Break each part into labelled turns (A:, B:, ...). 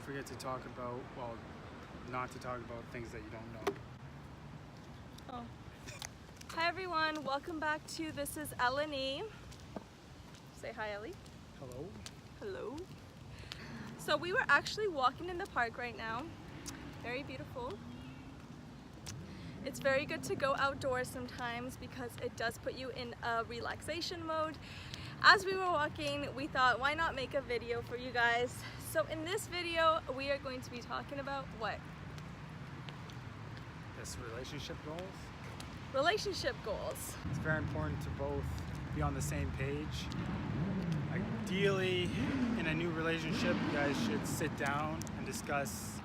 A: forget to talk about, well, not to talk about things that you don't know.
B: Oh. Hi everyone, welcome back to This is Eleni. Say hi, Ellie.
A: Hello?
B: Hello. So we were actually walking in the park right now. Very beautiful. It's very good to go outdoors sometimes because it does put you in a relaxation mode. As we were walking, we thought, why not make a video for you guys? So in this video, we are going to be talking about what?
A: Yes, relationship goals.
B: Relationship goals.
A: It's very important to both be on the same page. Ideally, in a new relationship, you guys should sit down and discuss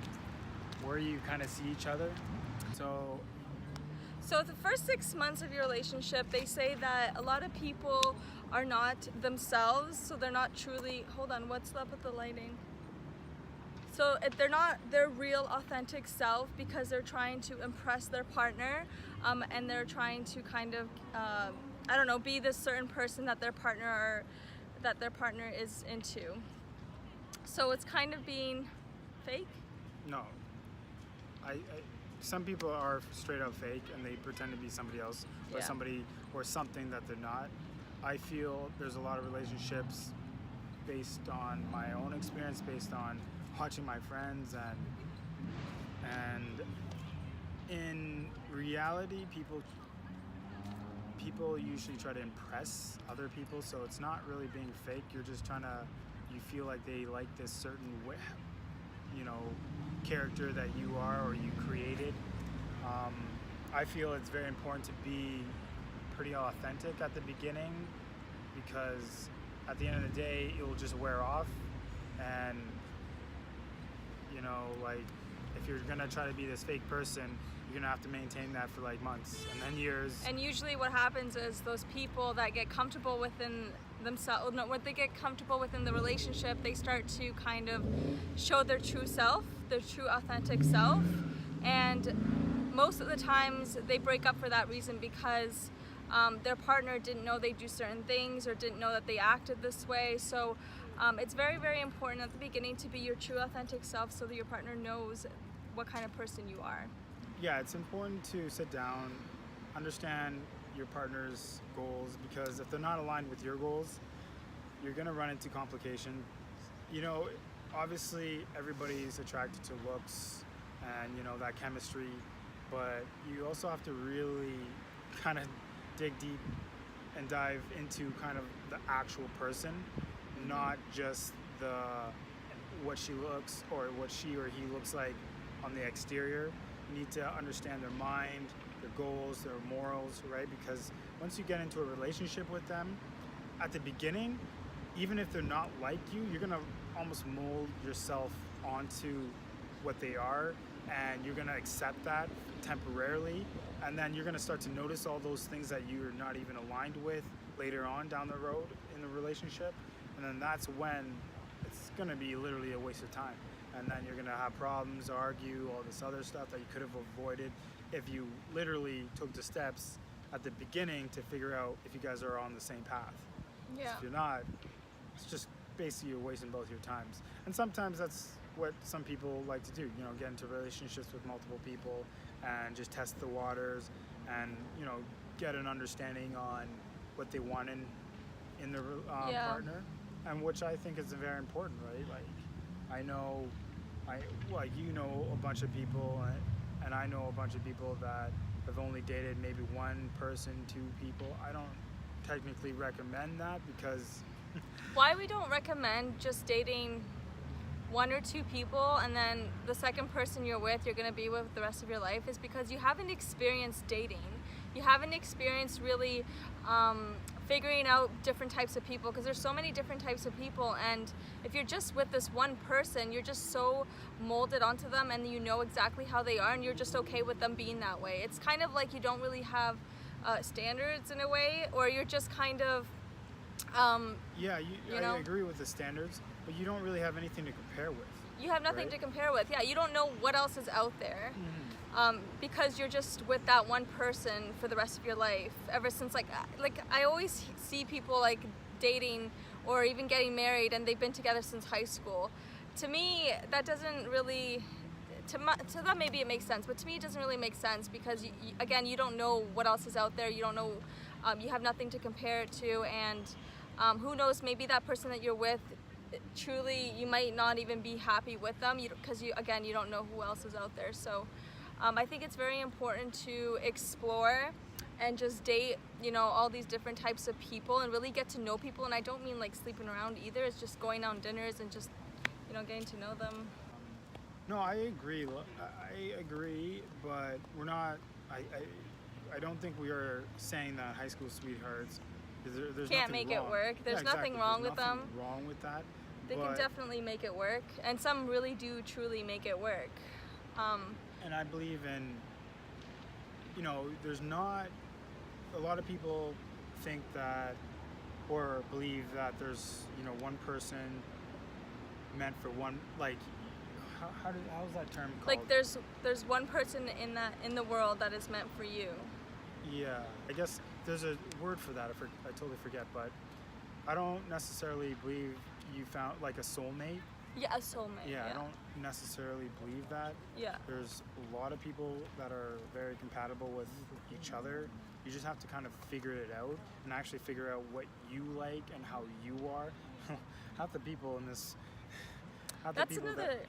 A: where you kind of see each other.
B: So the first 6 months of your relationship, they say that a lot of people are not themselves, so they're not truly, hold on, what's up with the lighting? So if they're not their real authentic self because they're trying to impress their partner, and they're trying to kind of, I don't know, be this certain person that their partner is into. So it's kind of being fake?
A: No. Some people are straight up fake and they pretend to be somebody else or
B: Yeah.
A: somebody or something that they're not. I feel there's a lot of relationships based on my own experience, based on watching my friends, and in reality, people usually try to impress other people, so it's not really being fake. You're just you feel like they like this certain way, character that you are or you created. I feel it's very important to be pretty authentic at the beginning, because at the end of the day it will just wear off, and like if you're gonna try to be this fake person, you're gonna have to maintain that for like months and then years.
B: And usually what happens is those people that get comfortable within themselves, when they get comfortable within the relationship, they start to kind of show their true self, their true authentic self. And most of the times they break up for that reason because their partner didn't know they do certain things or didn't know that they acted this way. So it's very, very important at the beginning to be your true authentic self so that your partner knows what kind of person you are.
A: Yeah, it's important to sit down, understand your partner's goals, because if they're not aligned with your goals, you're gonna run into complication. Obviously everybody's attracted to looks and that chemistry, but you also have to really kind of dig deep and dive into kind of the actual person, not just what she looks or what she or he looks like on the exterior. You need to understand their mind, their goals, their morals, right? Because once you get into a relationship with them, at the beginning, even if they're not like you, you're gonna almost mold yourself onto what they are, and you're gonna accept that temporarily, and then you're gonna start to notice all those things that you're not even aligned with later on down the road in the relationship, and then that's when it's gonna be literally a waste of time. And then you're gonna have problems, argue, all this other stuff that you could have avoided if you literally took the steps at the beginning to figure out if you guys are on the same path.
B: Yeah.
A: So if you're not, it's just basically you're wasting both your times. And sometimes that's what some people like to do, get into relationships with multiple people and just test the waters and, get an understanding on what they want in their partner, and which I think is very important, right? Like, I know a bunch of people, and I know a bunch of people that have only dated maybe one person, two people. I don't technically recommend that because
B: Why we don't recommend just dating one or two people and then the second person you're gonna be with the rest of your life is because you haven't experienced dating. You haven't experienced really figuring out different types of people, because there's so many different types of people, and if you're just with this one person, you're just so molded onto them and you know exactly how they are and you're just okay with them being that way. It's kind of like you don't really have standards in a way, or you're just kind of
A: I agree with the standards, but you don't really have anything to compare with.
B: You have nothing
A: right?
B: to compare with. Yeah, you don't know what else is out there.
A: Mm-hmm.
B: Because you're just with that one person for the rest of your life. Ever since like I always see people like dating or even getting married and they've been together since high school. to me, that doesn't really. To them, maybe it makes sense, but to me, it doesn't really make sense because, again, you don't know what else is out there. You don't know, you have nothing to compare it to, and who knows? Maybe that person that you're with, truly, you might not even be happy with them because again, you don't know who else is out there. So, I think it's very important to explore and just date, all these different types of people and really get to know people. And I don't mean like sleeping around either. It's just going on dinners and just, getting to know them.
A: No, I agree. I agree, but we're not. I don't think we are saying that high school sweethearts. There's
B: Can't
A: nothing
B: make
A: wrong.
B: it work. There's
A: Yeah,
B: nothing
A: exactly.
B: wrong
A: There's
B: with them.
A: nothing wrong with that.
B: They can
A: but-
B: definitely make it work, and some really do truly make it work.
A: And I believe in. There's not. A lot of people think that, or believe that there's one person meant for one, like. How's that term called?
B: Like there's one person in the world that is meant for you.
A: Yeah, I guess there's a word for that. I totally forget, but I don't necessarily believe you found like a soulmate.
B: Yeah, a soulmate.
A: Yeah, I don't necessarily believe that.
B: Yeah.
A: There's a lot of people that are very compatible with each other. You just have to kind of figure it out and actually figure out what you like and how you are. Half the people in this.
B: That's another.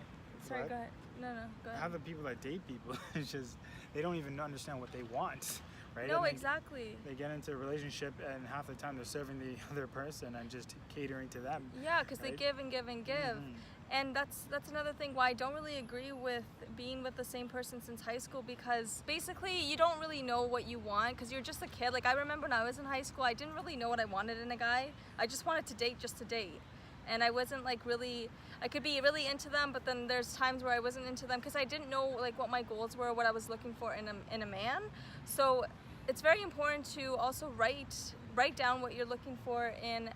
B: Sorry,
A: What?
B: go ahead. No, go ahead.
A: Half the people that date people, it's just they don't even understand what they want, right?
B: No,
A: And they-
B: exactly.
A: They get into a relationship and half the time they're serving the other person and just catering to them.
B: Yeah, because they
A: right?
B: give and give and give.
A: Mhm.
B: And that's another thing why I don't really agree with being with the same person since high school, because basically you don't really know what you want because you're just a kid. Like I remember when I was in high school, I didn't really know what I wanted in a guy. I just wanted to date just to date. And I wasn't like really, I could be really into them, but then there's times where I wasn't into them because I didn't know like what my goals were, what I was looking for in a man. So it's very important to also write down what you're looking for in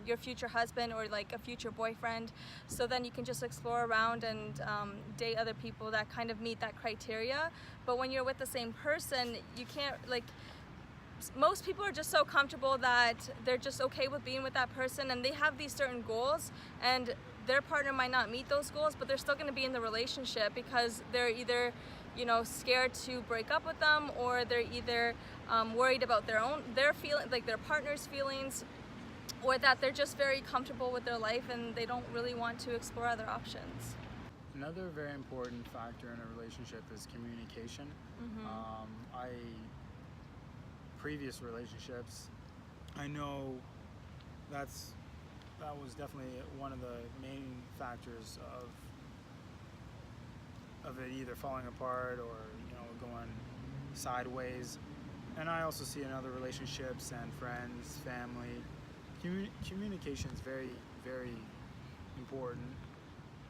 B: your future husband or like a future boyfriend, so then you can just explore around and date other people that kind of meet that criteria. But when you're with the same person, you can't like, most people are just so comfortable that they're just okay with being with that person, and they have these certain goals, and their partner might not meet those goals, but they're still going to be in the relationship because they're either scared to break up with them, or they're either worried about their feeling, like their partner's feelings, or that they're just very comfortable with their life and they don't really want to explore other options.
A: Another very important factor in a relationship is communication. Previous relationships, I know that was definitely one of the main factors of it either falling apart or going sideways. And I also see in other relationships and friends, family, communication is very, very important.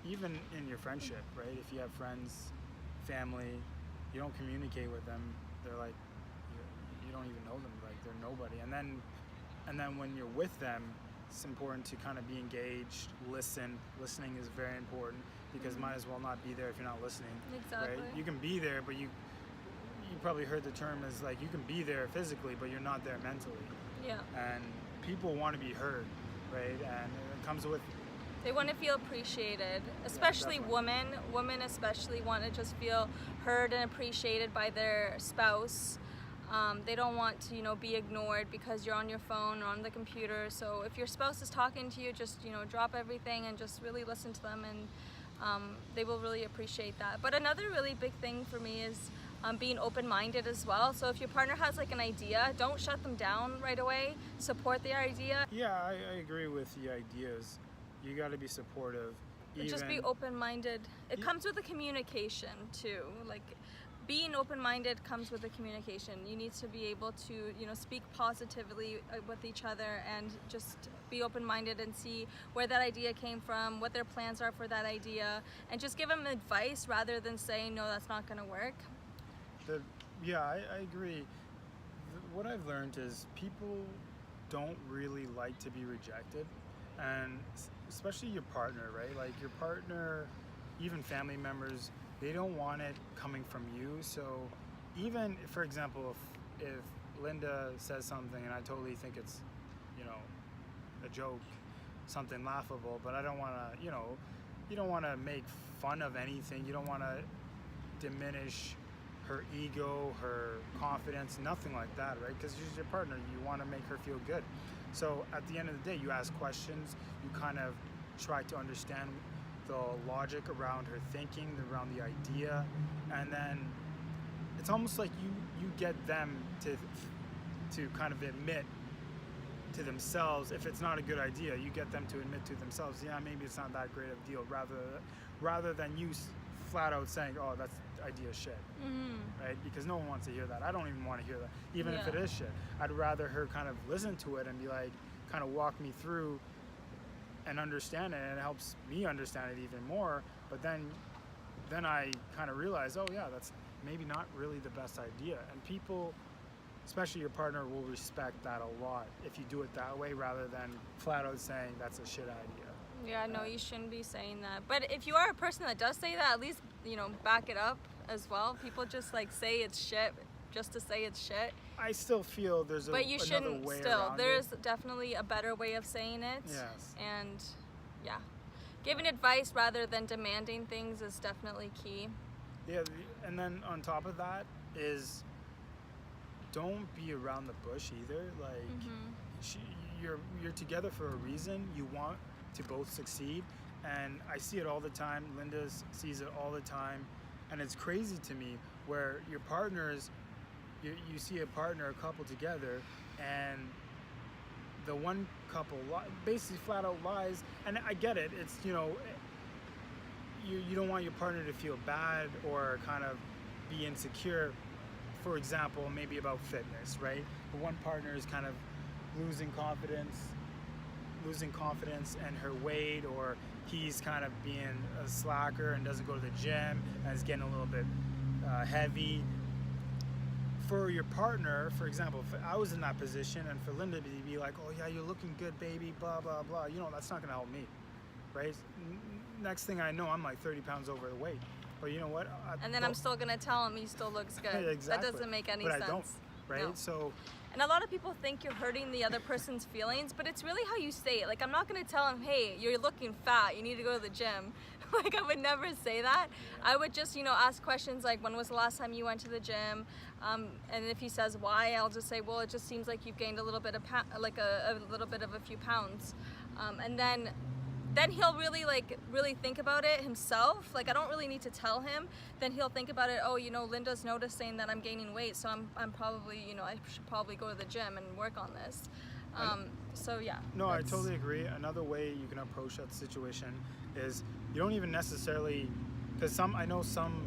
A: Even in your friendship, right? If you have friends, family, you don't communicate with them, they're like, you don't even know them, like they're nobody. And then when you're with them, it's important to kind of be engaged, listen. Listening is very important because might as well not be there if you're not listening.
B: Exactly.
A: Right? You can be there, but you probably heard the term as like you can be there physically, but you're not there mentally.
B: Yeah.
A: And people want to be heard, right? And it comes with.
B: They want to feel appreciated, especially
A: definitely.
B: Women especially want to just feel heard and appreciated by their spouse. They don't want to, be ignored because you're on your phone or on the computer. So if your spouse is talking to you, just, drop everything and just really listen to them, and they will really appreciate that. But another really big thing for me is being open-minded as well. So if your partner has like an idea, don't shut them down right away. Support the idea.
A: Yeah, I agree with the ideas. You got to be supportive.
B: Just be open-minded. It comes with the communication too. Like being open-minded comes with the communication. You need to be able to, speak positively with each other and just be open-minded and see where that idea came from, what their plans are for that idea, and just give them advice rather than saying, no, that's not going to work.
A: I agree. What I've learned is people don't really like to be rejected, and especially your partner, right? Like your partner, even family members, they don't want it coming from you. So even, for example, if Linda says something and I totally think it's, a joke, something laughable, but I don't want to, to make fun of anything. You don't want to diminish her ego, her confidence, nothing like that, right? Because she's your partner. You want to make her feel good. So at the end of the day, you ask questions. You kind of try to understand the logic around her thinking, around the idea, and then it's almost like you get them to kind of admit to themselves if it's not a good idea. You get them to admit to themselves, yeah, maybe it's not that great of a deal, rather than you flat out saying, oh, that's idea shit. Right? Because no one wants to hear that. I don't even want to hear that, even if it is shit. I'd rather her kind of listen to it and be like, kind of walk me through and understand it, and it helps me understand it even more. But then I kind of realize, oh yeah, that's maybe not really the best idea. And people, especially your partner, will respect that a lot if you do it that way, rather than flat out saying that's a shit idea.
B: Yeah, no, you shouldn't be saying that. But if you are a person that does say that, at least, back it up as well. People just like say it's shit just to say it's shit.
A: I still feel there's
B: but you
A: another
B: shouldn't
A: way
B: still.
A: around
B: There's
A: it.
B: definitely a better way of saying it.
A: Yes.
B: And yeah, giving advice rather than demanding things is definitely key.
A: Yeah, and then on top of that is, don't be around the bush either. Like, you're together for a reason. You want to both succeed, and I see it all the time. Linda sees it all the time, and it's crazy to me where your partners, you see a couple together, and the one couple basically flat out lies. And I get it. It's you don't want your partner to feel bad or kind of be insecure. For example, maybe about fitness, right? But one partner is kind of losing confidence in her weight, or he's kind of being a slacker and doesn't go to the gym and is getting a little bit heavy. For your partner, for example, if I was in that position and for Linda to be like, oh yeah, you're looking good, baby, blah, blah, blah, that's not going to help me, right? Next thing I know, I'm like 30 pounds overweight. But you know what?
B: And then I'm still going to tell him he still looks good.
A: Exactly.
B: That doesn't make any
A: but
B: sense.
A: I don't, right?
B: No.
A: So...
B: And a lot of people think you're hurting the other person's feelings, but it's really how you say it. Like, I'm not going to tell him, hey, you're looking fat, you need to go to the gym. Like, I would never say that. I would just, ask questions like, when was the last time you went to the gym? And if he says why, I'll just say, well, it just seems like you've gained a little bit of a little bit of a few pounds. And then he'll really think about it himself. Like, I don't really need to tell him. Then he'll think about it. Oh, Linda's noticing that I'm gaining weight, so I'm probably, I should probably go to the gym and work on this. So yeah.
A: No, I totally agree. Another way you can approach that situation is you don't even necessarily, because I know some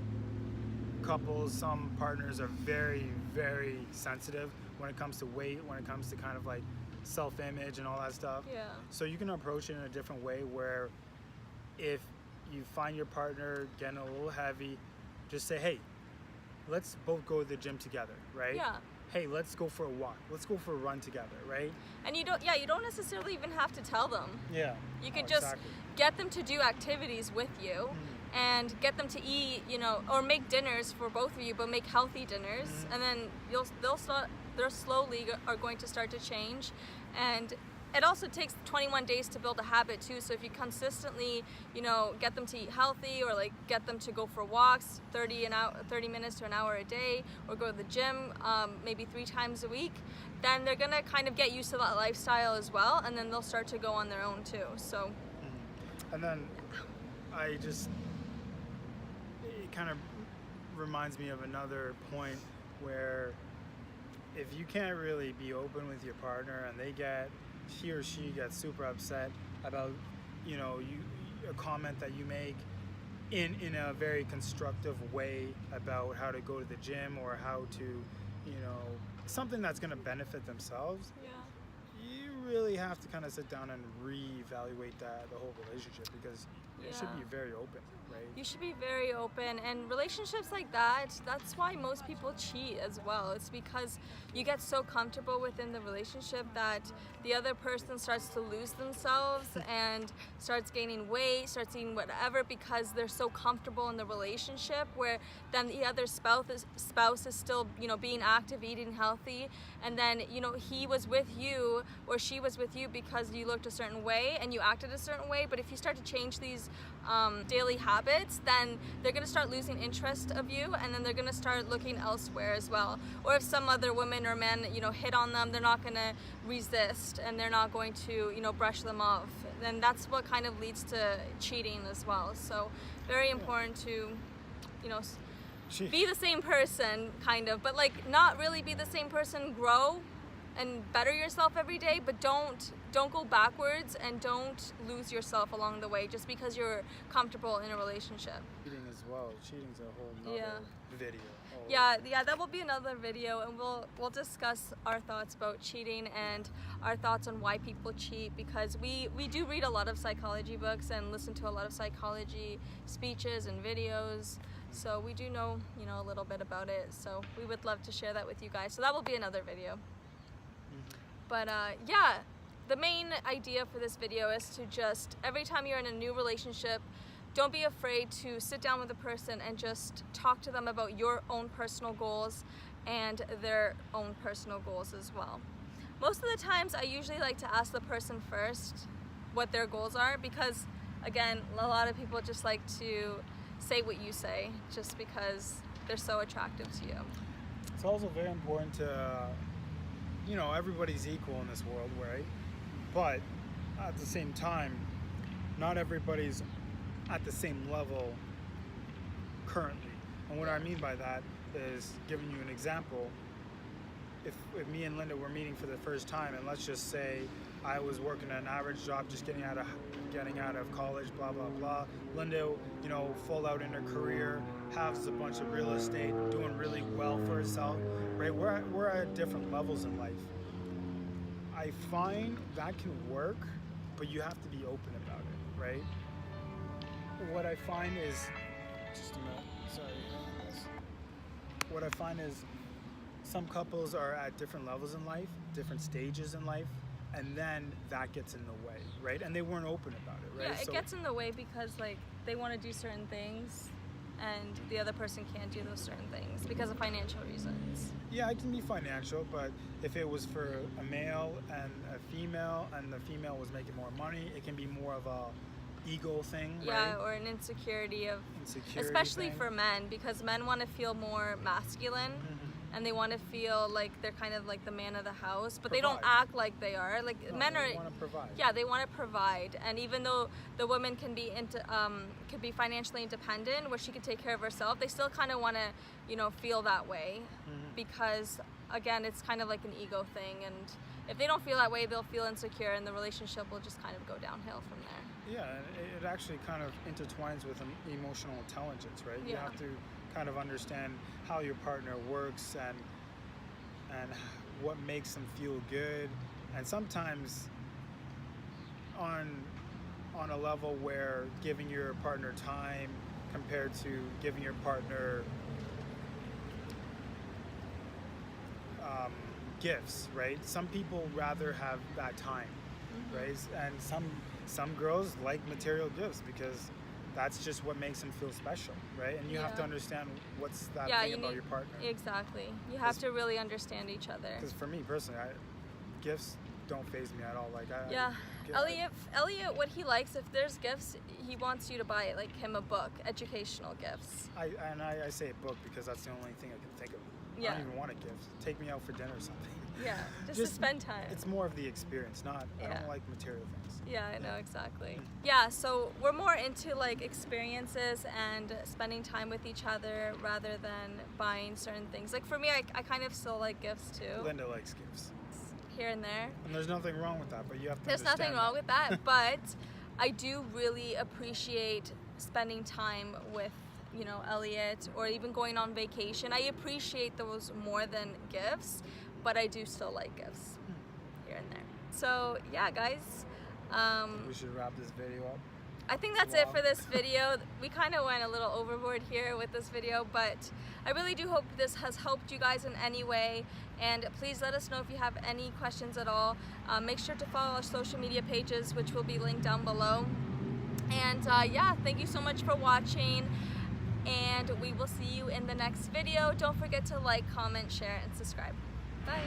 A: couples, some partners are very, very sensitive when it comes to weight, when it comes to kind of like self-image and all that stuff.
B: Yeah.
A: So you can approach it in a different way, where if you find your partner getting a little heavy, just say, hey, let's both go to the gym together, right?
B: Yeah.
A: Hey, let's go for a walk. Let's go for a run together, right?
B: And you don't necessarily even have to tell them.
A: Yeah.
B: You can just get them to do activities with you and get them to eat, or make dinners for both of you, but make healthy dinners. And then they're slowly are going to start to change. And it also takes 21 days to build a habit too. So if you consistently, get them to eat healthy, or like get them to go for walks 30 minutes to an hour a day, or go to the gym maybe 3 times a week, then they're gonna kind of get used to that lifestyle as well, and then they'll start to go on their own too. So.
A: And then it kind of reminds me of another point where if you can't really be open with your partner and he or she gets super upset about, a comment that you make in a very constructive way about how to go to the gym, or how to, something that's going to benefit themselves.
B: Yeah.
A: You really have to kind of sit down and reevaluate the whole relationship, because it should be very open, right?
B: You should be very open, and relationships like that's why most people cheat as well. It's because you get so comfortable within the relationship that the other person starts to lose themselves and starts gaining weight, starts eating whatever, because they're so comfortable in the relationship, where then the other spouse is still, being active, eating healthy, and then, he was with you or she was with you because you looked a certain way and you acted a certain way. But if you start to change these those daily habits, then they're going to start losing interest of you, and then they're going to start looking elsewhere as well. Or if some other woman or men, hit on them, they're not going to resist, and they're not going to, brush them off. And that's what kind of leads to cheating as well. So very important to, be the same person, kind of, but like not really be the same person. Grow and better yourself every day, but don't go backwards, and don't lose yourself along the way just because you're comfortable in a relationship.
A: Cheating as well. Cheating's a whole nother video.
B: Yeah, that will be another video, and we'll discuss our thoughts about cheating and our thoughts on why people cheat, because we do read a lot of psychology books and listen to a lot of psychology speeches and videos. So we do know, a little bit about it. So we would love to share that with you guys. So that will be another video. But the main idea for this video is to just, every time you're in a new relationship, don't be afraid to sit down with a person and just talk to them about your own personal goals and their own personal goals as well. Most of the times I usually like to ask the person first what their goals are, because again, a lot of people just like to say what you say just because they're so attractive to you.
A: It's also very important to, everybody's equal in this world, right? But at the same time, not everybody's at the same level currently. And what I mean by that is, giving you an example, if me and Linda were meeting for the first time, and let's just say I was working an average job, just getting out of college, blah blah blah. Linda, full out in her career, has a bunch of real estate, doing really well for herself, right? We're at different levels in life. I find that can work, but you have to be open about it, right? What I find is, just a minute, sorry. What I find is some couples are at different levels in life, different stages in life, and then that gets in the way, right? And they weren't open about it, right?
B: Yeah, it gets in the way because they want to do certain things and the other person can't do those certain things because of financial reasons.
A: Yeah, it can be financial, but if it was for a male and a female, and the female was making more money, it can be more of a ego thing,
B: yeah,
A: right?
B: Or an insecurity, especially
A: thing.
B: For men, because men want to feel more masculine, and they want to feel like they're kind of like the man of the house, but they don't act like they are. Like men
A: they want to provide.
B: Yeah, they want to provide, and even though the woman can be could be financially independent, where she can take care of herself, they still kind of want to, feel that way, because again, it's kind of like an ego thing, and if they don't feel that way, they'll feel insecure, and the relationship will just kind of go downhill from there.
A: Yeah, it actually kind of intertwines with emotional intelligence, right?
B: Yeah.
A: You have to kind of understand how your partner works and what makes them feel good, and sometimes on a level where giving your partner time compared to giving your partner gifts, right? Some people rather have that time, right? And some girls like material gifts because that's just what makes them feel special, right? And you have to understand what's that thing about your partner.
B: Exactly. You have to really understand each other.
A: Because for me personally, gifts don't faze me at all.
B: Elliot, what he likes, if there's gifts, he wants you to buy like him a book, educational gifts.
A: I say a book because that's the only thing I can think of.
B: Yeah.
A: I don't even want a gift. Take me out for dinner or something.
B: Yeah, just to spend time.
A: It's more of the experience, I don't like material things.
B: Yeah, I know, exactly. Yeah, so we're more into like experiences and spending time with each other rather than buying certain things. Like for me, I kind of still like gifts too.
A: Linda likes gifts.
B: Here and there.
A: And there's nothing wrong with that, but you have to
B: There's nothing wrong with that, but I do really appreciate spending time with Elliot, or even going on vacation. I appreciate those more than gifts, but I do still like gifts here and there. So yeah, guys.
A: We should wrap this video up.
B: I think that's it for this video. We kind of went a little overboard here with this video, but I really do hope this has helped you guys in any way. And please let us know if you have any questions at all. Make sure to follow our social media pages, which will be linked down below. And yeah, thank you so much for watching. And we will see you in the next video. Don't forget to like, comment, share, and subscribe. Bye.